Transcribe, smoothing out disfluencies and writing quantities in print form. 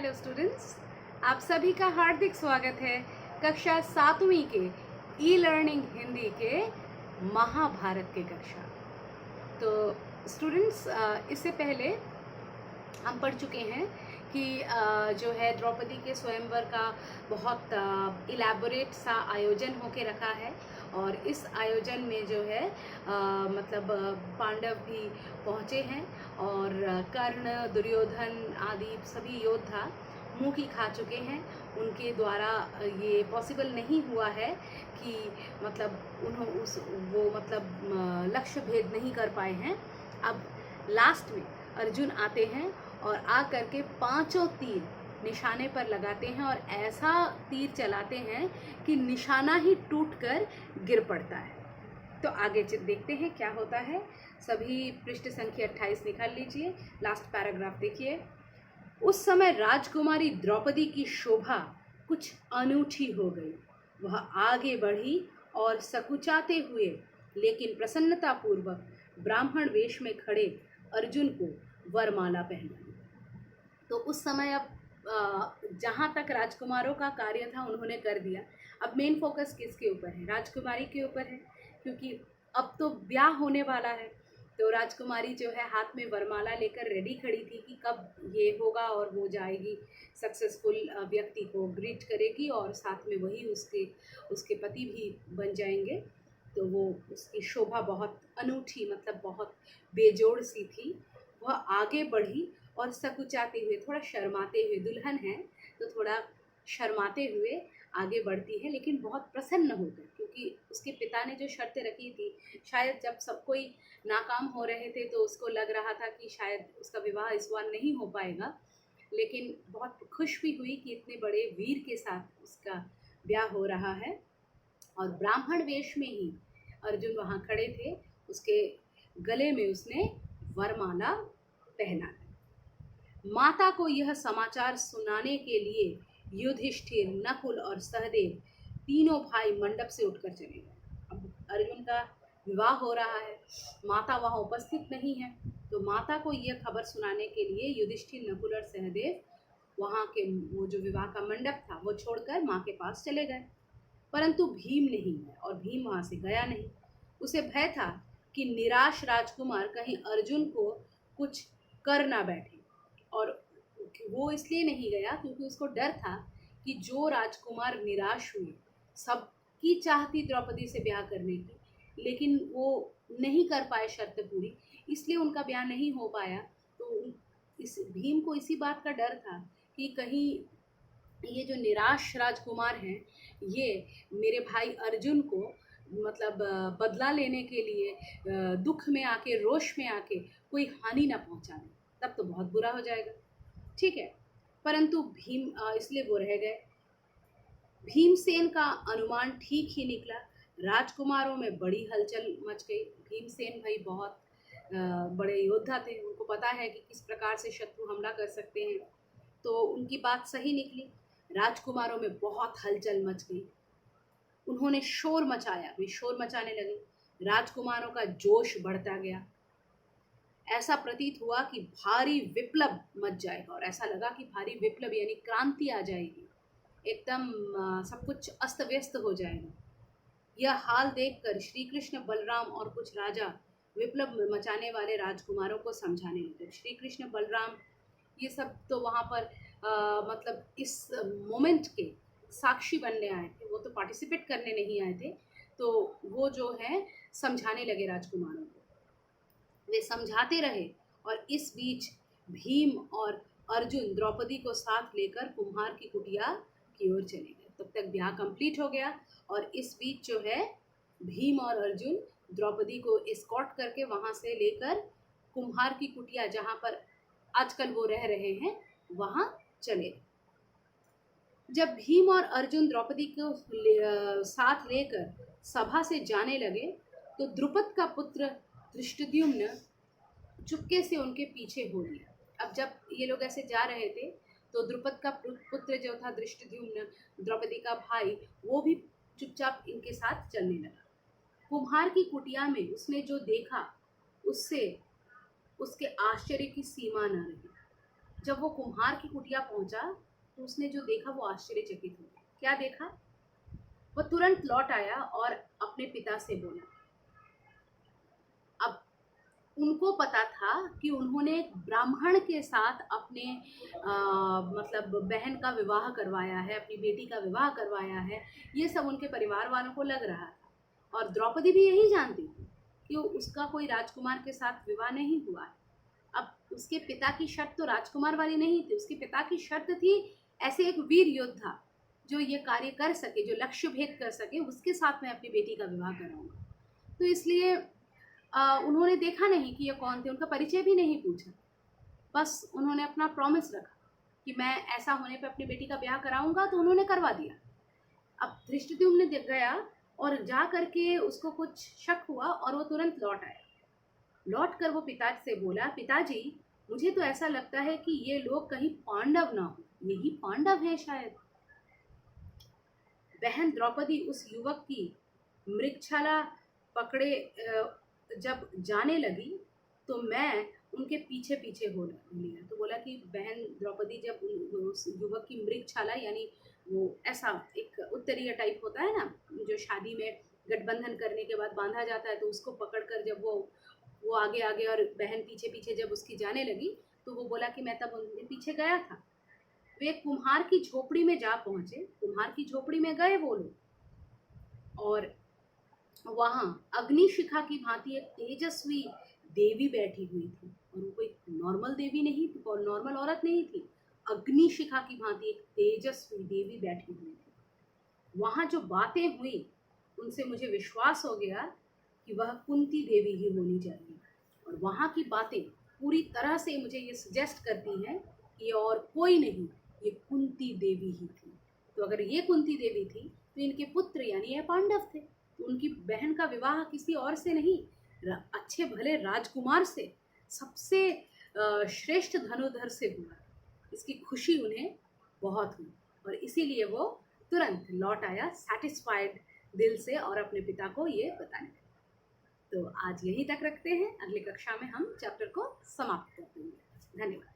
Hello students, आप सभी का हार्दिक स्वागत है कक्षा 7वीं के ई लर्निंग हिंदी के महाभारत के कक्षा। तो स्टूडेंट्स, इससे पहले हम पढ़ चुके हैं कि जो है द्रौपदी के स्वयंवर का बहुत इलेबोरेट सा आयोजन होके रखा है और इस आयोजन में जो है पांडव भी पहुँचे हैं और कर्ण, दुर्योधन आदि सभी योद्धा मुँह की खा चुके हैं। उनके द्वारा ये पॉसिबल नहीं हुआ है कि लक्ष्य भेद नहीं कर पाए हैं। अब लास्ट में अर्जुन आते हैं और आ करके पांचों तीर निशाने पर लगाते हैं और ऐसा तीर चलाते हैं कि निशाना ही टूटकर गिर पड़ता है। तो आगे देखते हैं क्या होता है। सभी पृष्ठ संख्या 28 निकाल लीजिए, लास्ट पैराग्राफ देखिए। उस समय राजकुमारी द्रौपदी की शोभा कुछ अनूठी हो गई। वह आगे बढ़ी और सकुचाते हुए लेकिन प्रसन्नतापूर्वक ब्राह्मण वेश में खड़े अर्जुन को वरमाला पहनाई। तो उस समय अब जहाँ तक राजकुमारों का कार्य था उन्होंने कर दिया। अब मेन फोकस किसके ऊपर है? राजकुमारी के ऊपर है, क्योंकि अब तो ब्याह होने वाला है। तो राजकुमारी जो है हाथ में वरमाला लेकर रेडी खड़ी थी कि कब ये होगा और वो जाएगी, सक्सेसफुल व्यक्ति को ग्रीट करेगी और साथ में वही उसके पति भी बन जाएंगे। तो वो उसकी शोभा बहुत अनूठी, बहुत बेजोड़ सी थी। वह आगे बढ़ी और सकुचाते हुए, थोड़ा शर्माते हुए, दुल्हन है तो थोड़ा शर्माते हुए आगे बढ़ती है, लेकिन बहुत प्रसन्न होकर, क्योंकि उसके पिता ने जो शर्तें रखी थी, शायद जब सब कोई नाकाम हो रहे थे तो उसको लग रहा था कि शायद उसका विवाह इस बार नहीं हो पाएगा, लेकिन बहुत खुश भी हुई कि इतने बड़े वीर के साथ उसका ब्याह हो रहा है। और ब्राह्मण वेश में ही अर्जुन वहाँ खड़े थे, उसके गले में उसने वरमाला पहना है। माता को यह समाचार सुनाने के लिए युधिष्ठिर, नकुल और सहदेव तीनों भाई मंडप से उठकर चले गए। अब अर्जुन का विवाह हो रहा है, माता वहाँ उपस्थित नहीं है, तो माता को यह खबर सुनाने के लिए युधिष्ठिर, नकुल और सहदेव वहाँ के वो जो विवाह का मंडप था वो छोड़कर माँ के पास चले गए। परंतु भीम नहीं है और भीम वहाँ से गया नहीं। उसे भय था कि निराश राजकुमार कहीं अर्जुन को कुछ कर ना बैठे, और वो इसलिए नहीं गया क्योंकि उसको डर था कि जो राजकुमार निराश हुए, सबकी चाह थी द्रौपदी से ब्याह करने की, लेकिन वो नहीं कर पाए शर्त पूरी, इसलिए उनका ब्याह नहीं हो पाया। तो इस भीम को इसी बात का डर था कि कहीं ये जो निराश राजकुमार हैं, ये मेरे भाई अर्जुन को बदला लेने के लिए दुख में आके, रोष में आके कोई हानि ना पहुंचा दे, तब तो बहुत बुरा हो जाएगा। ठीक है, परंतु भीम इसलिए वो रह गए। भीमसेन का अनुमान ठीक ही निकला। राजकुमारों में बड़ी हलचल मच गई। भीमसेन भाई बहुत बड़े योद्धा थे, उनको पता है कि किस प्रकार से शत्रु हमला कर सकते हैं, तो उनकी बात सही निकली। राजकुमारों में बहुत हलचल मच गई। उन्होंने शोर मचाया, वे शोर मचाने लगे। राजकुमारों का जोश बढ़ता गया। ऐसा प्रतीत हुआ कि भारी विप्लव मच जाएगा, और ऐसा लगा कि भारी विप्लव यानी क्रांति आ जाएगी, एकदम सब कुछ अस्त व्यस्त हो जाएगा। यह हाल देखकर श्री कृष्ण, बलराम और कुछ राजा विप्लव मचाने वाले राजकुमारों को समझाने लगे। श्री कृष्ण, बलराम ये सब तो वहाँ पर इस मोमेंट के साक्षी बनने आए थे, वो तो पार्टिसिपेट करने नहीं आए थे। तो वो जो है समझाने लगे राजकुमारों को, वे समझाते रहे। और इस बीच भीम और अर्जुन द्रौपदी को साथ लेकर कुम्हार की कुटिया की ओर चले गए। तब तक ब्याह कंप्लीट हो गया, और इस बीच जो है भीम और अर्जुन द्रौपदी को एस्कॉर्ट करके वहाँ से लेकर कुम्हार की कुटिया, जहाँ पर आजकल वो रह रहे हैं, वहाँ चले। जब भीम और अर्जुन द्रौपदी को साथ लेकर सभा से जाने लगे, तो द्रुपद का पुत्र धृष्टद्युम्न चुपके से उनके पीछे हो लिया। अब जब ये लोग ऐसे जा रहे थे, तो द्रुपद का पुत्र जो था धृष्टद्युम्न, द्रौपदी का भाई, वो भी चुपचाप इनके साथ चलने लगा। कुम्हार की कुटिया में उसने जो देखा, उससे उसके आश्चर्य की सीमा न रही। जब वो कुम्हार की कुटिया पहुंचा तो उसने जो देखा वो आश्चर्यचकित हो गया। क्या देखा? वो तुरंत लौट आया और अपने पिता से बोला। अब उनको पता था कि उन्होंने एक ब्राह्मण के साथ अपने मतलब बहन का विवाह करवाया है, अपनी बेटी का विवाह करवाया है। ये सब उनके परिवार वालों को लग रहा था और द्रौपदी भी यही जानती थी कि उसका कोई राजकुमार के साथ विवाह नहीं हुआ है। अब उसके पिता की शर्त तो राजकुमार वाली नहीं थी, उसके पिता की शर्त थी ऐसे एक वीर योद्धा जो ये कार्य कर सके, जो लक्ष्य भेद कर सके, उसके साथ मैं अपनी बेटी का विवाह कराऊंगा। तो इसलिए उन्होंने देखा नहीं कि ये कौन थे, उनका परिचय भी नहीं पूछा, बस उन्होंने अपना प्रॉमिस रखा कि मैं ऐसा होने पे अपनी बेटी का ब्याह कराऊंगा, तो उन्होंने करवा दिया। अब धृष्टद्युम्न ने गया और जा करके उसको कुछ शक हुआ और वो तुरंत लौट आया। लौट कर वो पिताजी से बोला, पिताजी मुझे तो ऐसा लगता है कि ये लोग कहीं पांडव ना हो, यही पांडव हैं शायद। बहन द्रौपदी उस युवक की मृगछाला पकड़े जब जाने लगी तो मैं उनके पीछे पीछे हो लिया। तो बोला कि बहन द्रौपदी जब उस युवक की मृगछाला यानी वो ऐसा एक उत्तरीय टाइप होता है ना, जो शादी में गठबंधन करने के बाद बांधा जाता है, तो उसको पकड़कर जब वो आगे आगे और बहन पीछे पीछे जब उसकी जाने लगी, तो वो बोला कि मैं तब उनके पीछे गया था। वे कुम्हार की झोपड़ी में जा पहुंचे, कुम्हार की झोपड़ी में गए वो लोग और वहां अग्निशिखा की भांति एक तेजस्वी देवी बैठी हुई थी। और वो कोई नॉर्मल देवी नहीं थी और नॉर्मल औरत नहीं थी, अग्निशिखा की भांति एक तेजस्वी देवी बैठी हुई थी। वहां जो बातें हुई उनसे मुझे विश्वास हो गया कि वह कुंती देवी ही होनी चाहिए। और वहाँ की बातें पूरी तरह से मुझे ये सजेस्ट करती हैं कि और कोई नहीं, ये कुंती देवी ही थी। तो अगर ये कुंती देवी थी तो इनके पुत्र यानी ये पांडव थे, तो उनकी बहन का विवाह किसी और से नहीं, अच्छे भले राजकुमार से, सबसे श्रेष्ठ धनुधर से हुआ। इसकी खुशी उन्हें बहुत हुई और इसीलिए वो तुरंत लौट आया सेटिस्फाइड दिल से और अपने पिता को ये बताने। तो आज यहीं तक रखते हैं, अगली कक्षा में हम चैप्टर को समाप्त कर देंगे। धन्यवाद।